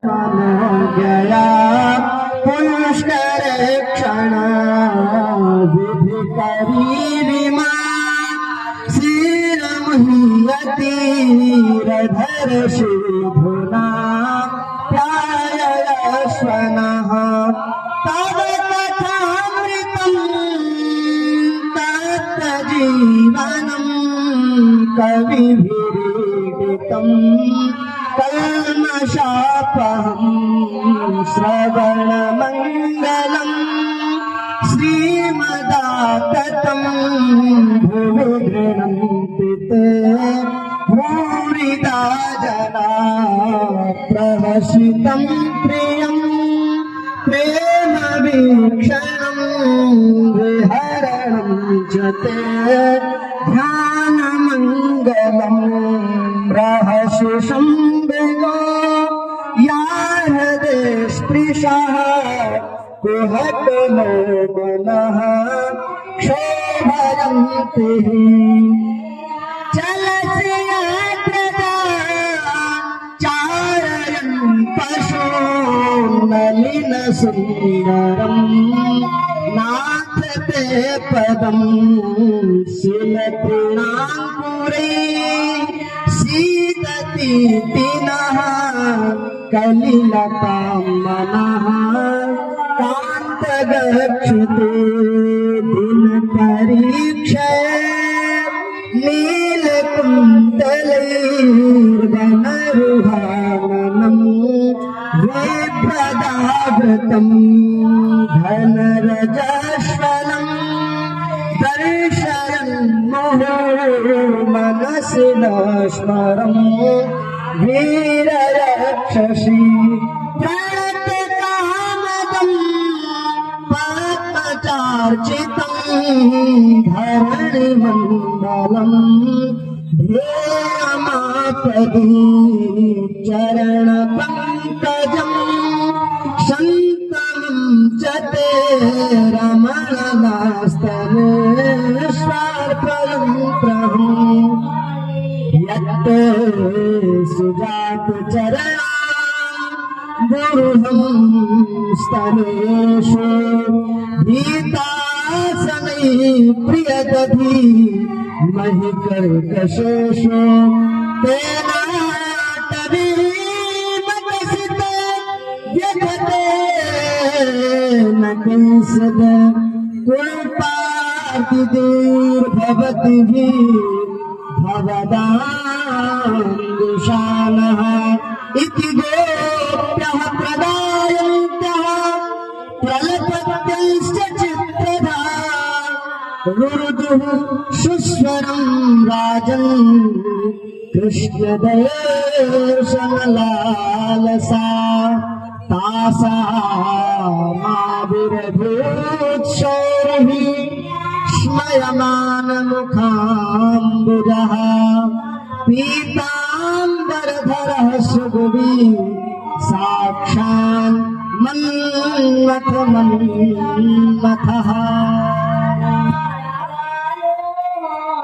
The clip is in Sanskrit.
गया पुष्कर क्षण विधि करी विमा श्रीरमहीयतीरधर शिधुना प्यायश्वनः तव कथामृतं तत्तजीवनं कविभिरीडितं कल्मषापहं श्रवणमङ्गलम् श्रीमदाततं भुवि गृह्णन्ति ते भूरिदा जना प्रहसितं प्रियं प्रेमवीक्षणं विहरणं च ते ध्यानमङ्गलं रहसि संविगो या हृदे स्पृशः कुहकनो मनः क्षोभयन्ति चलसि यात्रदा चारयन् पशो नलिनसुन्दरम् नाथ ते पदं शिलतृणाङ्कुरे सीदतीतिनः कलिलतां मनः कान्तगच्छते दिनपरीक्षय नीलकुन्तलैर्वनरुहाननं विप्रदावृतं धनरजस्वलं दर्शयन् मनसि न स्मरं वीररक्षसि प्रणतकामदं पद्मचार्चितं धरणिमण्डलं ध्येयमापदि चरणपङ्कजं शन्तनं च ते रमणनास्तनेष्वार्पणं प्रभुं यत्ते सुजातचरणा गुरुहं स्तनेषु भीतासनै प्रियदधि महि कर्कशेषु तेनाटवीमकसित व्यथते न किंचिद कुल्पातिदीर्भवति भवदाङ्गुशानः इति गोप्यः प्रदायन्तः प्रलपत्यंश्च चित्रधा रुरुदुः सुस्वरं राजन् कृष्णदर्शनलालसा तासामाविर्भूत्सौरभिः स्मयमानमुखाम्बुजः पीताम्बरधरः सुगुवि साक्षान् मन्मथः